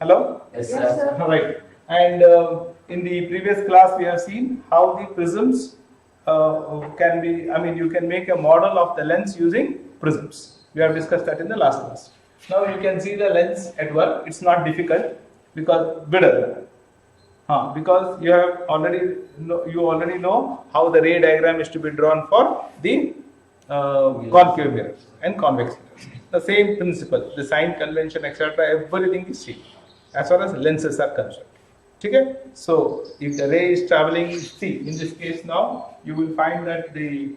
Hello? Yes, sir. Right. And in the previous class, we have seen how the prisms can be, you can make a model of the lens using prisms. We have discussed that in the last class. Now you can see the lens at work. It's not difficult because because you have already know how the ray diagram is to be drawn for the concave mirrors and convex mirrors. The same principle, the sign convention, etc. Everything is same as far as lenses are concerned. Okay? So if the ray is traveling, see in this case now you will find that the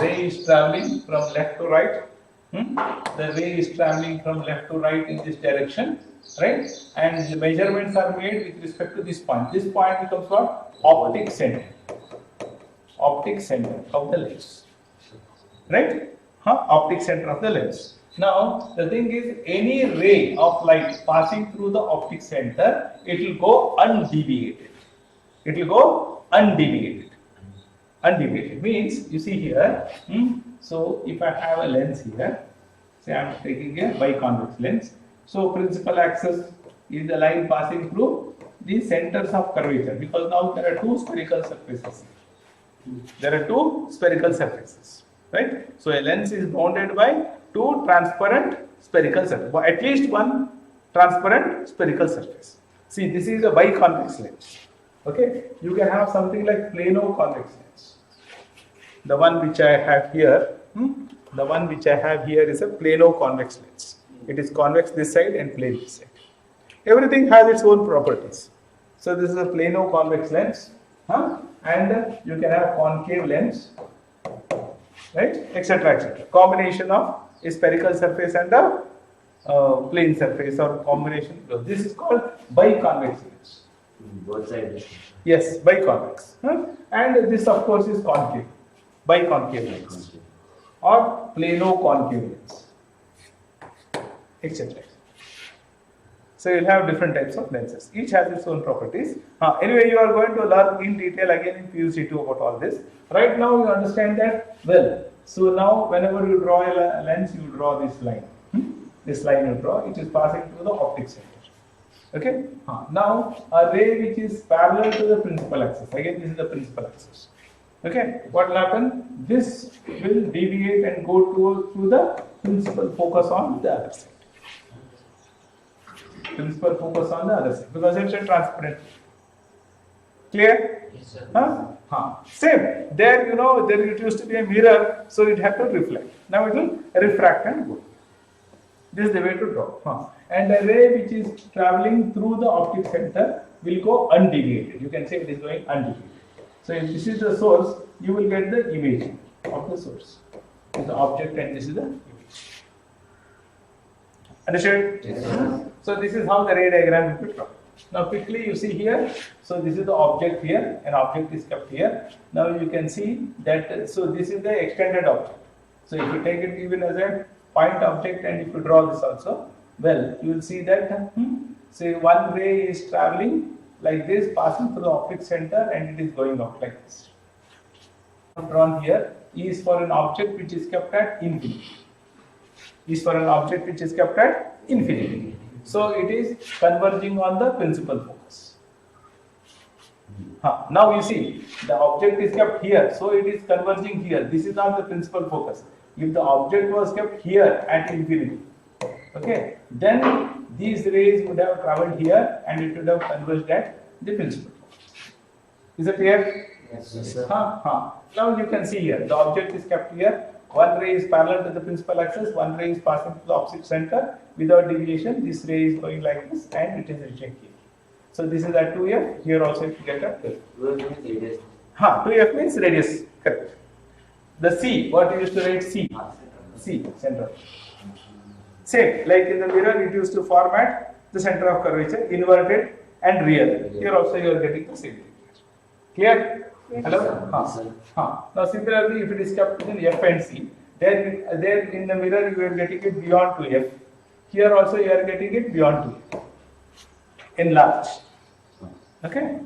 ray is traveling from left to right. The ray is traveling from left to right in this direction, right? And the measurements are made with respect to this point. This point becomes what? Optic center. Optic center of the lens, right? Optic center of the lens. Now the thing is, any ray of light passing through the optic center, it will go undeviated. It will go undeviated. Undeviated means, you see here, so if I have a lens here, say I am taking a biconvex lens. So principal axis is the line passing through the centers of curvature, because now there are two spherical surfaces. There are two spherical surfaces, right? So a lens is bounded by two transparent spherical surfaces, at least one transparent spherical surface. See, this is a biconvex lens. Okay, you can have something like plano-convex lens. The one which I have here, is a plano-convex lens. It is convex this side and plane this side. Everything has its own properties. So this is a plano-convex lens, and you can have concave lens, right, etc., etc. Combination of a spherical surface and a plane surface, or combination. This is called biconvex lens. Both sides. Yes, biconvex. And this, of course, is concave, biconcave lens, or plano-concave lens, etc. So you'll have different types of lenses. Each has its own properties. Anyway, you are going to learn in detail again in PUC2 about all this. Right now you understand that well. So now whenever you draw a lens, you draw this line. This line you draw, it is passing through the optic center. Okay. Now a ray which is parallel to the principal axis. Again, this is the principal axis. Okay. What will happen? This will deviate and go to the principal focus on the other side. Principal focus on the other side, because it's a transparent. Clear? Yes, sir. Same. There, there it used to be a mirror, so it had to reflect. Now it will refract and go. This is the way to draw. And a ray which is traveling through the optic center will go undeviated. You can say it is going undeviated. So if this is the source, you will get the image of the source. This is the object and this is the image. Understood? Yes, sir. So this is how the ray diagram will be drawn. Now quickly you see here, so this is the object here, an object is kept here. Now you can see that, so this is the extended object. So if you take it even as a point object and if you draw this also, well, you will see that, say one ray is traveling like this, passing through the optic center, and it is going out like this. Drawn here is for an object which is kept at infinity. So it is converging on the principal focus. Now you see, the object is kept here, so it is converging here. This is not the principal focus. If the object was kept here at infinity, okay, then these rays would have traveled here and it would have converged at the principal focus. Is it clear? Yes, sir. Now you can see here, the object is kept here. One ray is parallel to the principal axis, one ray is passing to the opposite center without deviation. This ray is going like this and it is reaching here. So this is at 2f, here also if you get a 2f. 2f means radius, correct. The C, what you used to write C? C, center. Same, like in the mirror it used to format the center of curvature, inverted and real. Here also you are getting the same thing. Clear? Hello? Now similarly, if it is kept in F and C, there in the mirror you are getting it beyond 2F. Here also you are getting it beyond 2F. Enlarged. Okay?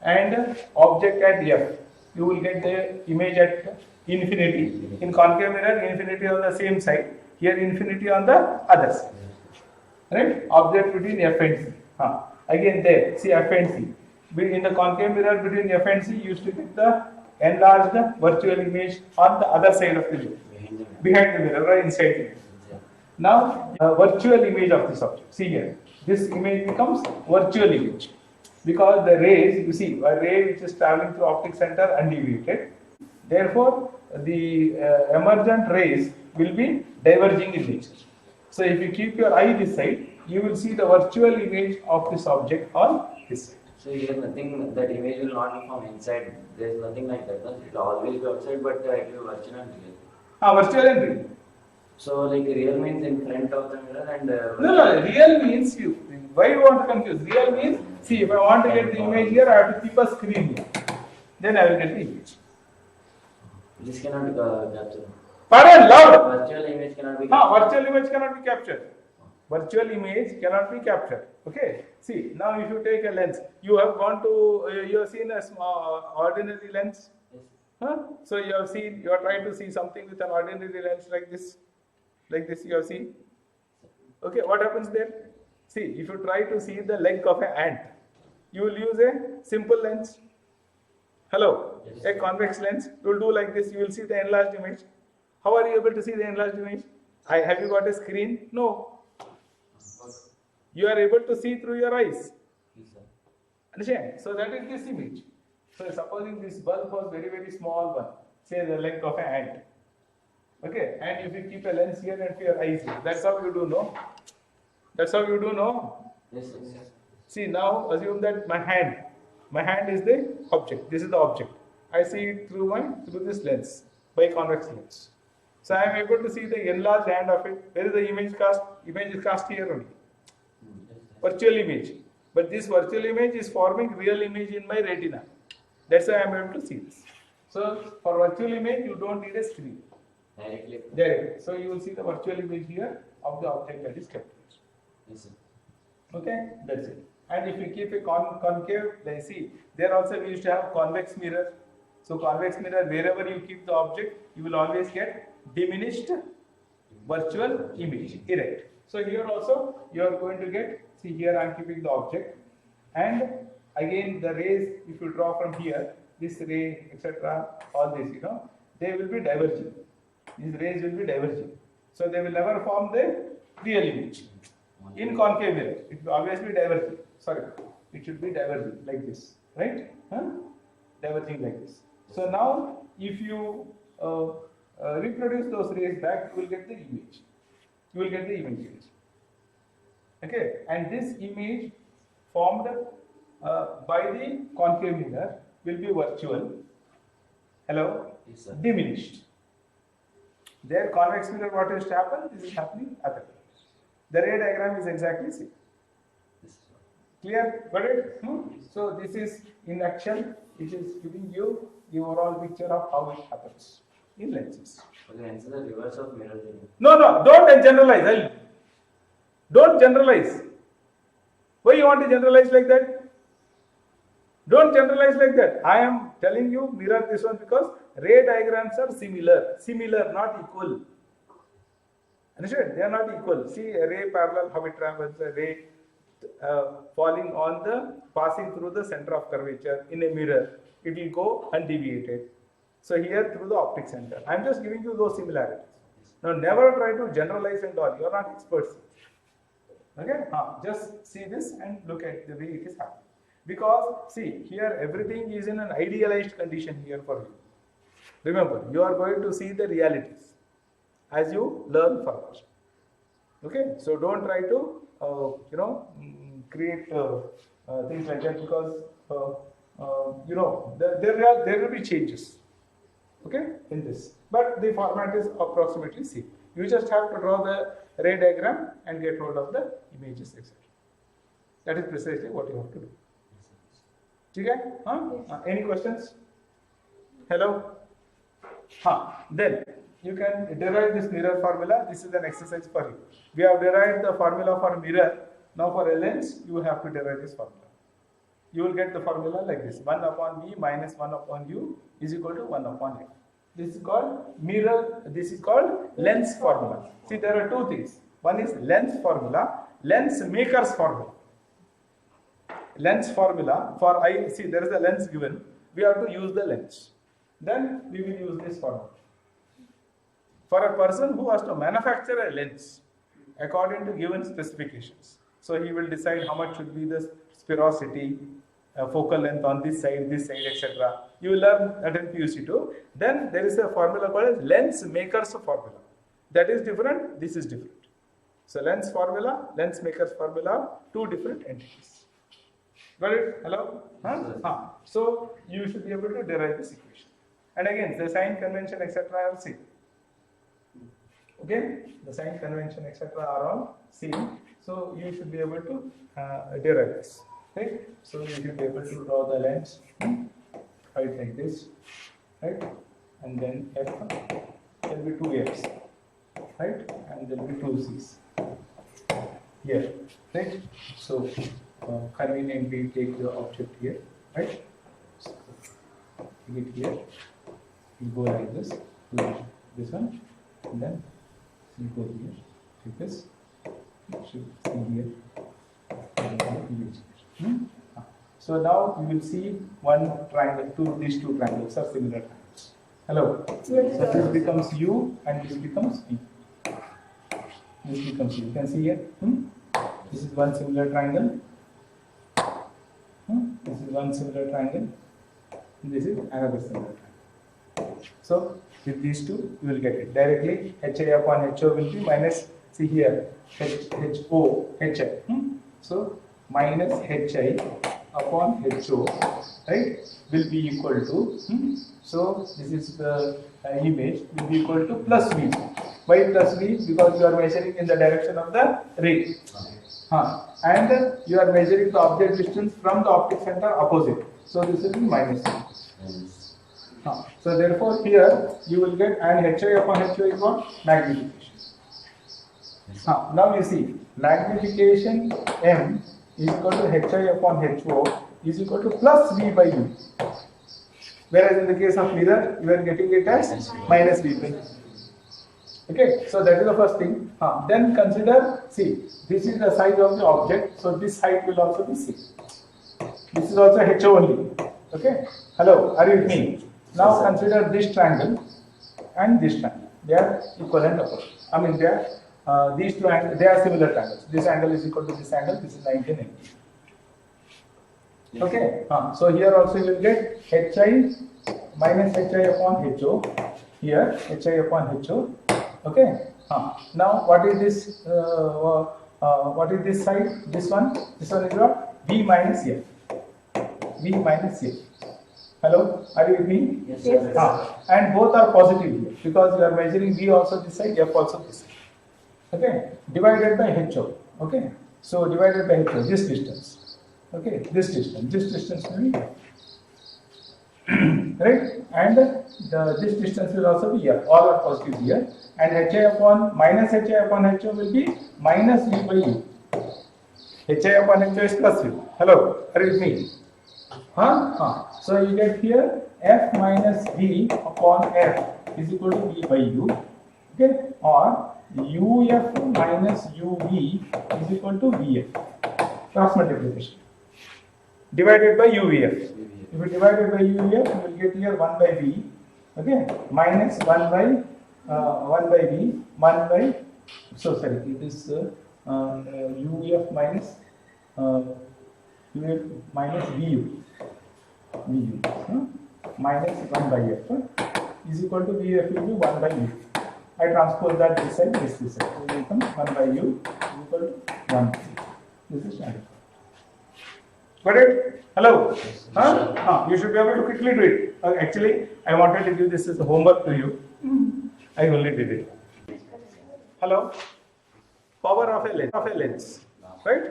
And object at F, you will get the image at infinity. In concave mirror, infinity on the same side. Here infinity on the other side. right? Object between F and C. Again there, see F and C. In the concave mirror between F and C, you used to get the enlarged virtual image on the other side of the mirror, behind the mirror or inside the mirror. Now, virtual image of this object. See here, this image becomes virtual image because the rays, you see, a ray which is traveling through optic center undeviated. Therefore, the emergent rays will be diverging in nature. So, if you keep your eye this side, you will see the virtual image of this object on this side. So here nothing, that image will not be from inside. There is nothing like that. No? It will always be outside, but it will be virtual and real. Virtual and real. So like real means in front of the mirror and no, real means you. Why you want to confuse? Real means, see, if I want to get the image here, I have to keep a screen here. Then I will get the image. This cannot capture. Pardon, loud. Virtual image cannot be captured. Virtual image cannot be captured. Virtual image cannot be captured. Okay. See, now if you take a lens, you have gone to, you have seen a small ordinary lens. Yes. So you have seen, you are trying to see something with an ordinary lens like this. Like this you have seen. Okay, what happens there? See, if you try to see the leg of an ant, you will use a simple lens. Hello, yes. A convex lens. You will do like this, you will see the enlarged image. How are you able to see the enlarged image? Have you got a screen? No. You are able to see through your eyes. Yes, sir. Understand? So that is this image. So supposing this bulb was very, very small one, say the leg of an ant. Okay, and if you keep a lens here and for your eyes here, that's how you do, no? That's how you do, no? Yes, sir. Yes. See, now assume that my hand is the object. This is the object. I see it through this lens, by convex lens. So I am able to see the enlarged hand of it. Where is the image cast? Image is cast here only. Virtual image. But this virtual image is forming real image in my retina. That's why I am able to see this. So for virtual image, you don't need a screen. Directly. There. So you will see the virtual image here of the object that is captured. Yes, sir. Okay, that's it. And if you keep a concave, let's see, there also we used to have convex mirror. So convex mirror, wherever you keep the object, you will always get diminished virtual image, erect. So here also you are going to get, see here I am keeping the object, and again the rays, if you draw from here, this ray, etc., all this, they will be diverging. These rays will be diverging. So they will never form the real image. In concave mirror, it will always be diverging. Sorry, it should be diverging like this, right? Diverging like this. So now, if you reproduce those rays back, you will get the image. You will get the image. Okay, and this image formed by the concave mirror will be virtual. Hello? Yes, sir. Diminished. There, convex mirror, what is to happen? This is happening other. The ray diagram is exactly same. Yes, sir. Clear? Got it? So this is in action. It is giving you the overall picture of how it happens in lenses. Okay, answer the reverse of mirror image. No, don't generalize. Don't generalize. Why you want to generalize like that? Don't generalize like that. I am telling you mirror this one because ray diagrams are similar, not equal. Understand? They are not equal. See a ray parallel, how it travels, a ray falling on passing through the center of curvature in a mirror, it will go undeviated. So here through the optic center. I am just giving you those similarities. Now never try to generalize and all. You are not experts. Okay? Just see this and look at the way it is happening. Because see here everything is in an idealized condition here for you. Remember, you are going to see the realities as you learn further. Okay? So don't try to create things like that because there will be changes. Okay, in this, but the format is approximately same. You just have to draw the ray diagram and get hold of the images, etc. That is precisely what you have to do. Okay? Any questions? Hello? Then you can derive this mirror formula. This is an exercise for you. We have derived the formula for mirror. Now for a lens, you have to derive this formula. You will get the formula like this: 1 upon V minus 1 upon U is equal to 1 upon F. This is called mirror. This is called lens formula. See, there are two things. One is lens formula lens maker's formula. Lens formula for I, see there is a lens given, we have to use the lens. Then we will use this formula. For a person who has to manufacture a lens according to given specifications. So he will decide how much should be the spherosity, focal length on this side, etc. You will learn that in PUC2. Then there is a formula called as lens maker's formula. That is different, this is different. So lens formula, lens maker's formula, two different entities. Got it? Hello? Huh? So you should be able to derive this equation. And again, the sign convention, etc. are same. Okay? The sign convention, etc. are all same. So you should be able to derive this. Okay? So you should be able to draw the lens, right, like this, right? And then F, there will be two F's, right? And there will be two C's here, right? So conveniently take the object here, right? So take it here, you go like this, this one, and then you go here, take this, you should see here, and then so now you will see one triangle, these two triangles are similar triangles. Hello? Yes, so this becomes U and this becomes P. This becomes U. You can see here. This is one similar triangle. This is one similar triangle. This is another similar triangle. So with these two, you will get it directly. HI upon HO will be minus. See here, HO, HI. So minus HI upon HO, right, will be equal to, so this is the image, will be equal to plus V. Why plus V? Because you are measuring in the direction of the ray. And you are measuring the object distance from the optic center opposite. So this will be minus V. So therefore here you will get, and HI upon HO is what? Magnification. Now you see, magnification M is equal to HI upon HO is equal to plus V by U. Whereas in the case of mirror, you are getting it as minus V by U. Okay, so that is the first thing. Then consider, see, this is the size of the object, so this height will also be 6. This is also HO only. Okay, hello, are you with me? Now consider this triangle and this triangle. They are equivalent opposite. I mean, they are these two angles, they are similar triangles. This angle is equal to this angle. This is 90 and 90. Okay. So here also you will get HI minus HI upon HO. Here HI upon HO. Okay. Now what is this? What is this side? This one. This one is what? V minus F. V minus F. Hello, are you with me? Yes, sir. And both are positive here because you are measuring V also this side, F also this side. Okay, divided by HO. Okay, so divided by HO, this distance. Okay, this distance will be right, and this distance will also be here. All are positive here, and HI upon minus HI upon HO will be minus V by U. HI upon HO is plus U. Hello, are you with me? So you get here F minus V upon F is equal to V by U. Okay, or UF minus UV is equal to VF. Cross multiplication. Divided by UVF. If you divide it by UVF, you will get here 1 by V. Okay, minus 1 by V, 1 by, so sorry, it is UF minus UF minus VU. Minus 1 by F is equal to VF will be 1 by U. I transpose that this side, this side. So it becomes 1 by U is equal to 1 by U. This is standard. Got it? Hello? You should be able to quickly do it. Actually, I wanted to give this as a homework to you. I only did it. Hello? Power of a lens. Right?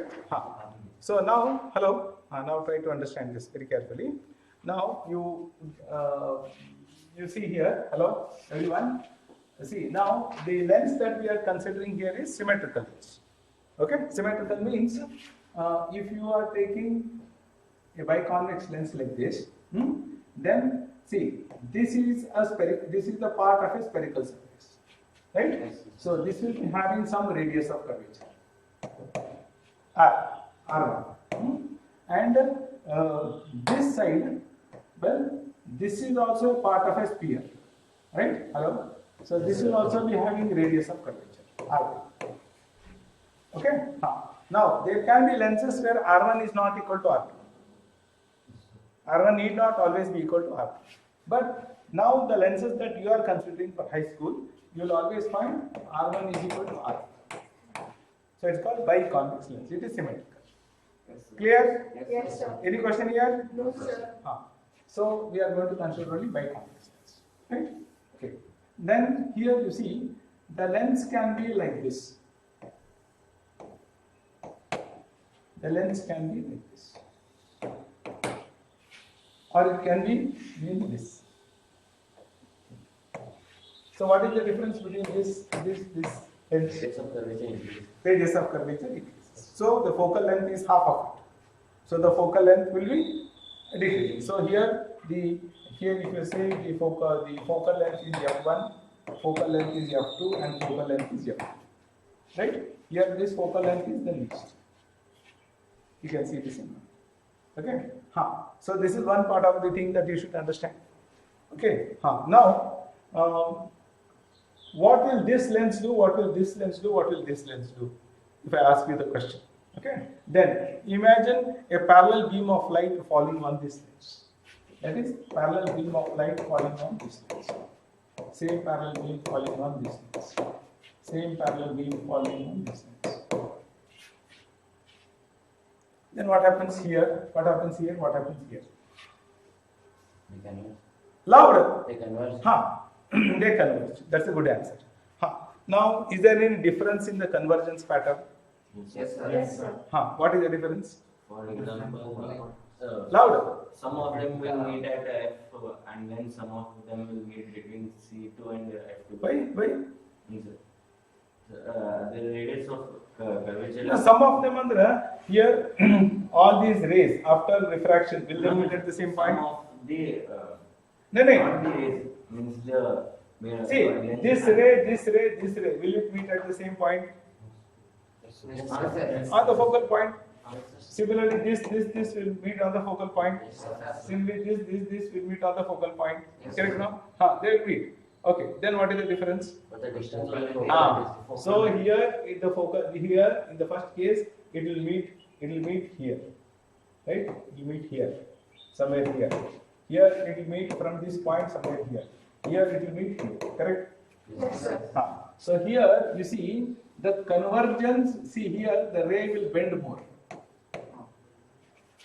So now, hello? Now try to understand this very carefully. Now you see here, hello everyone. See, now the lens that we are considering here is symmetrical lens. Okay, symmetrical means if you are taking a biconvex lens like this, then see, this is the part of a spherical surface, right? So this will be having some radius of curvature. R1. And this side, well, this is also a part of a sphere, right? Hello? So this will also be having radius of curvature, R1. Okay? Now, there can be lenses where R1 is not equal to R2. R1 need not always be equal to R2. But now the lenses that you are considering for high school, you will always find R1 is equal to R2. So it's called biconvex lens. It is symmetrical. Clear? Yes, sir. Any question here? No, sir. So we are going to consider only biconvex lens. Right? Okay. Then here you see the lens can be like this. The lens can be like this. Or it can be in this. So what is the difference between this lens? Radius of curvature increases. Radius of curvature increases. So the focal length is half of it. So the focal length will be decreasing. So here if you say the focal length is f1, focal length is f2, and focal length is f3. Right? Here this focal length is the least. You can see this in. Okay. So this is one part of the thing that you should understand. Okay. Now, what will this lens do? What will this lens do? What will this lens do? If I ask you the question. Okay. Then imagine a parallel beam of light falling on this lens. That is parallel beam of light falling on this lens. Same parallel beam falling on this lens. Same parallel beam falling on this lens. Then what happens here? What happens here? What happens here? They converge. Louder. They converge. They converge. That's a good answer. Now, is there any difference in the convergence pattern? Yes, sir. Yes, sir. What is the difference? For example, Louder. some of them will meet at F, and then some of them will meet between C2 and F2. Why? Means, the radius of curvature. No, some of them are here. All these rays after refraction will they meet at the same point? Some of the No. not the rays means the. See, this ray, will it meet at the same point? On the focal point. Similarly, this will meet on the focal point. Similarly, this will meet on the focal point. Correct now? They will meet. Okay. Then what is the difference? But the distance will be So here in the first case, it will meet here, right? It will meet here, somewhere here. Here it will meet from this point somewhere here. Here it will meet here. Correct? Yes, sir. So here you see the convergence. See here the ray will bend more.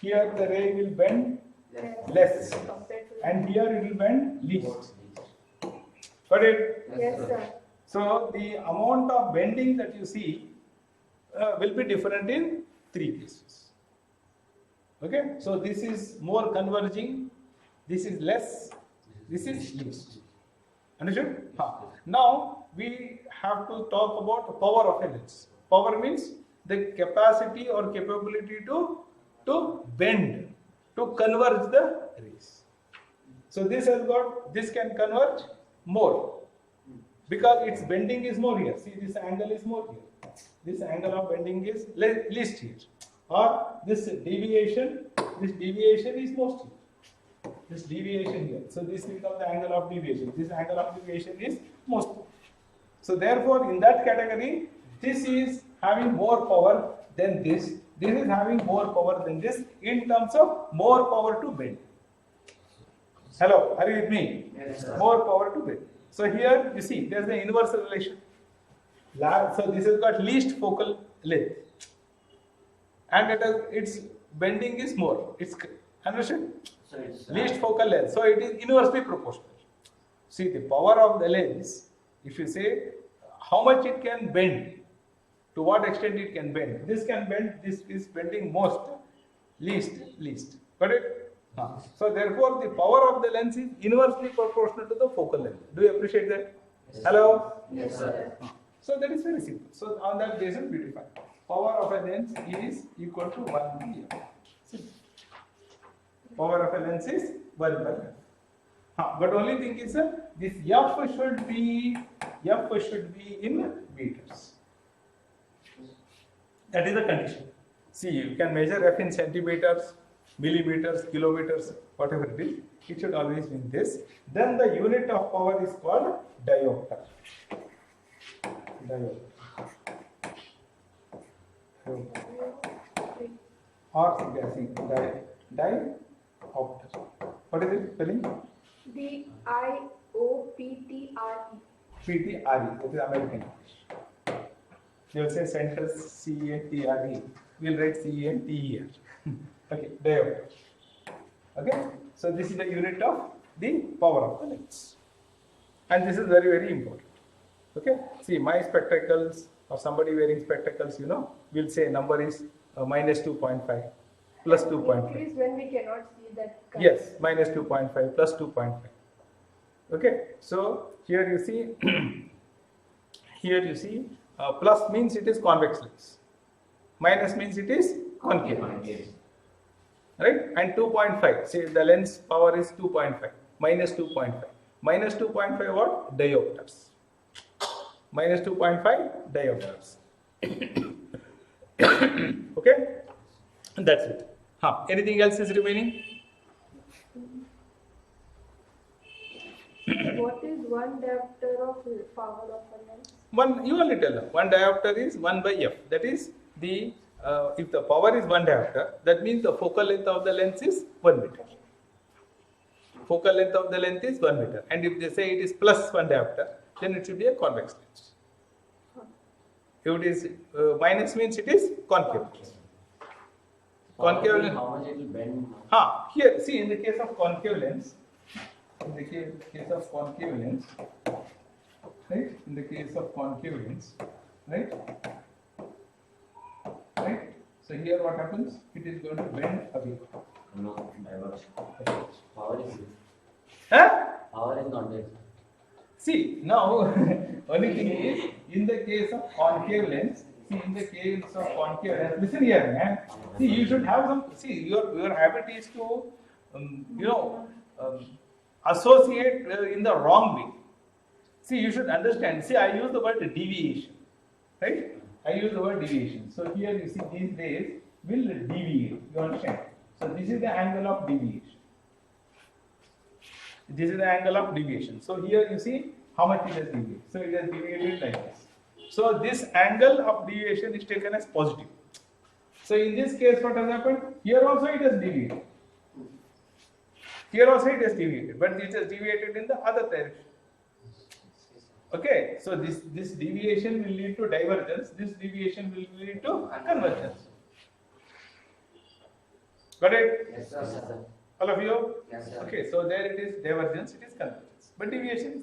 Here the ray will bend less, and here it will bend least. Got it? Yes, sir. So the amount of bending that you see will be different in 3 cases. Okay? So this is more converging, this is less, this is least. Understood? Now we have to talk about the power of a lens. Power means the capacity or capability to bend, to converge the rays. So this can converge more because its bending is more here. See, this angle is more here. This angle of bending is least here. Or this deviation is most here. This deviation here. So this becomes the angle of deviation. This angle of deviation is most. So therefore, in that category, this is having more power than this. This is having more power than this in terms of more power to bend. Hello, are you with me? Yes, sir. More power to bend. So here you see there is an inverse relation. So this has got least focal length, and its bending is more. It's understood? So it's Least focal length. So it is inversely proportional. See the power of the lens. If you say how much it can bend, to what extent it can bend. This can bend. This is bending most. Least. Got it? So therefore, the power of the lens is inversely proportional to the focal length. Do you appreciate that? Yes. Hello? Yes, sir. So that is very simple. So on that basis, we define power of a lens is equal to 1 by f. Simple. Power of a lens is 1 by f. But only thing is this f should be in meters. That is the condition. See, you can measure F in centimeters, millimeters, kilometers, whatever it is. It should always be in this. Then the unit of power is called diopter. Diopter. Or guessing diopter. What is it spelling? DIOPTRE. PTRE. It is American. They will say centers CENTRE. We'll write CENTE here. Okay, diopter. Okay, so this is the unit of the power of the lens, and this is very, very important. Okay, see, my spectacles or somebody wearing spectacles, will say number is minus 2.5, plus 2.5. It is when we cannot see that. Yes, minus 2.5, plus 2.5. Okay, so here you see, plus means it is convex lens, minus means it is concave lens. Right? And 2.5, say the lens power is 2.5, minus 2.5. Minus 2.5 what? Diopters. Minus 2.5 diopters. Okay? That's it. Anything else is remaining? What is one diopter of power of a lens? You only tell them. One diopter is 1 by F. That is the if the power is 1 diopter, that means the focal length of the lens is 1 meter. Focal length of the lens is 1 meter. And if they say it is plus 1 diopter, then it should be a convex lens. If it is minus means it is concave lens. Concave lens. How much it will bend? Here, see, in the case of concave lens, right? In the case of concave lens, right? Right? So here what happens? It is going to bend away. No, diverge. Power is Power is not there. See, now, only thing is, in the case of concave lens, listen here, man. See, you should have some, your habit is to, associate in the wrong way. See, you should understand. See, I use the word deviation, right? I use the word deviation. So here you see these rays will deviate. You understand? So this is the angle of deviation. This is the angle of deviation. So here you see how much it has deviated. So it has deviated like this. So this angle of deviation is taken as positive. So in this case, what has happened? Here also it has deviated. Here also it has deviated, but it has deviated in the other direction. Okay, so this deviation will lead to divergence. This deviation will lead to convergence. Got it? Yes, sir. All of you? Yes, sir. Okay, so there it is divergence, it is convergence. But deviation is.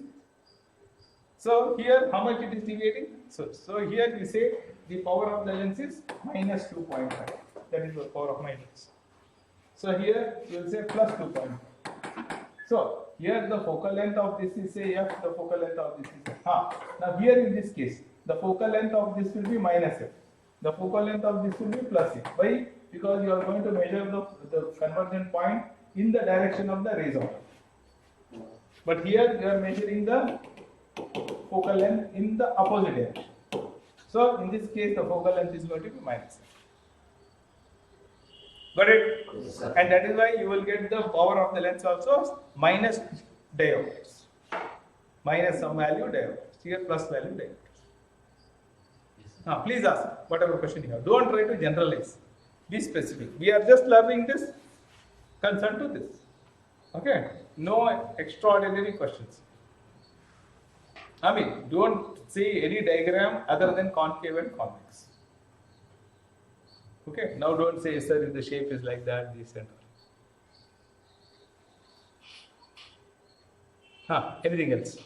So here, how much it is deviating? So here we say the power of the lens is minus 2.5. That is the power of my lens. So here you will say plus 2.5. So here the focal length of this is say F, the focal length of this is F. Now here in this case, the focal length of this will be minus F. The focal length of this will be plus F. Why? Because you are going to measure the convergent point in the direction of the rays of light. But here you are measuring the focal length in the opposite direction. So in this case, the focal length is going to be minus F. Got it? Yes, sir. And that is why you will get the power of the lens also minus diopters. Minus some value diopters. Here plus value diopters. Now please ask whatever question you have. Don't try to generalize. Be specific. We are just learning this concerned to this. Okay? No extraordinary questions. I mean, don't see any diagram other than concave and convex. Okay? Now don't say, sir, if the shape is like that, this and all. Anything else?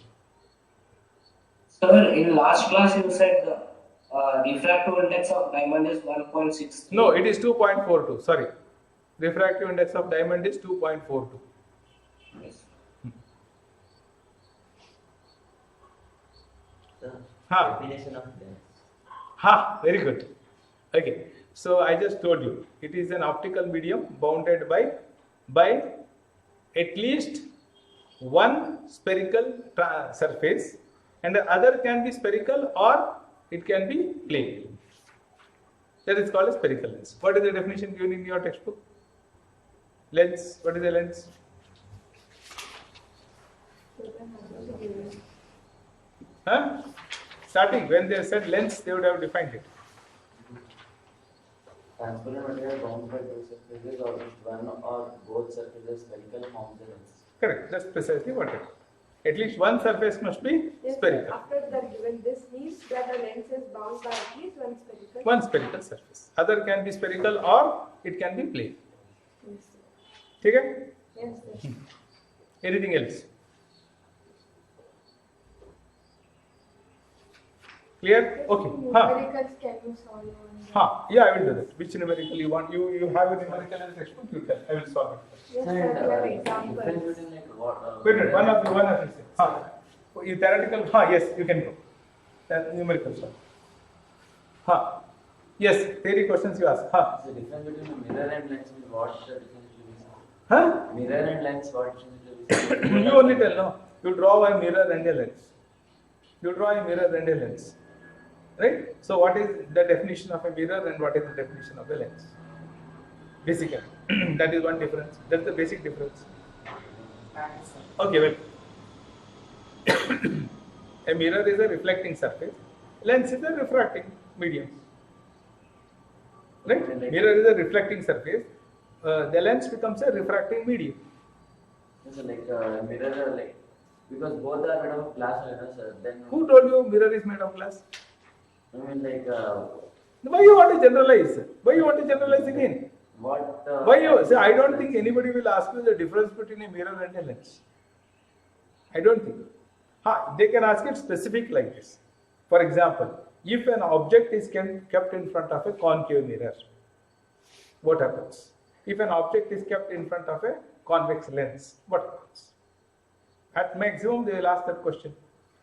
Sir, in last class you said the refractive index of diamond is 1.63. No, it is 2.42. Sorry. Refractive index of diamond is 2.42. Yes. Sir, definition of lens. Very good. Okay. So I just told you, it is an optical medium bounded by at least one spherical surface, and the other can be spherical or it can be plane. That is called a spherical lens. What is the definition given in your textbook? Lens. What is a lens? Huh? Starting, when they said lens, they would have defined it. Transparent material bound by two surfaces or one or both surfaces spherical forms the lens. Correct. That's precisely what it is. At least one surface must be Yes, spherical. after that given this means that the lens is bound by at least one spherical. One spherical surface. Other can be spherical or it can be plane. Yes, sir. Okay? Yes, sir. Anything else? Clear? Okay. Numericals can you solve on Yeah, I will do that. Which numerical you want? You have a numerical in the textbook, you tell. I will solve it. Yes, And, sir, we have difference examples. between like what? Wait, one of you say. You theoretical, yes, you can go. Numerical, sir. Yes, theory questions you ask. The difference between a mirror and lens means what the difference will be? Huh? Mirror and lens, what difference will be? You only tell, no? You draw a mirror and a lens. You draw a mirror and a lens. Right? So what is the definition of a mirror and what is the definition of a lens? Basically. That is one difference. That's the basic difference. Okay, well. A mirror is a reflecting surface. Lens is a refracting medium. Right? Mirror is a reflecting surface. The lens becomes a refracting medium. So like mirror like because both are made of glass, sir. Then Who told you mirror is made of glass? I mean like Why you want to generalize? Why you want to generalize again? what? Why you say? I don't think anybody will ask you the difference between a mirror and a lens. I don't think. They can ask it specific like this. For example, if an object is kept in front of a concave mirror, what happens? If an object is kept in front of a convex lens, what happens? At maximum, they will ask that question.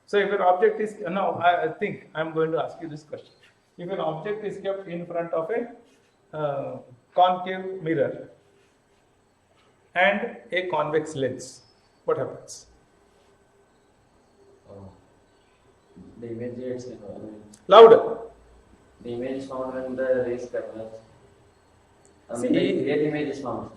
So if an object is, no, I think I am going to ask you this question. If an object is kept in front of a concave mirror and a convex lens, what happens? The image gets Louder. the image is found when the rays converge. See, the real image is found.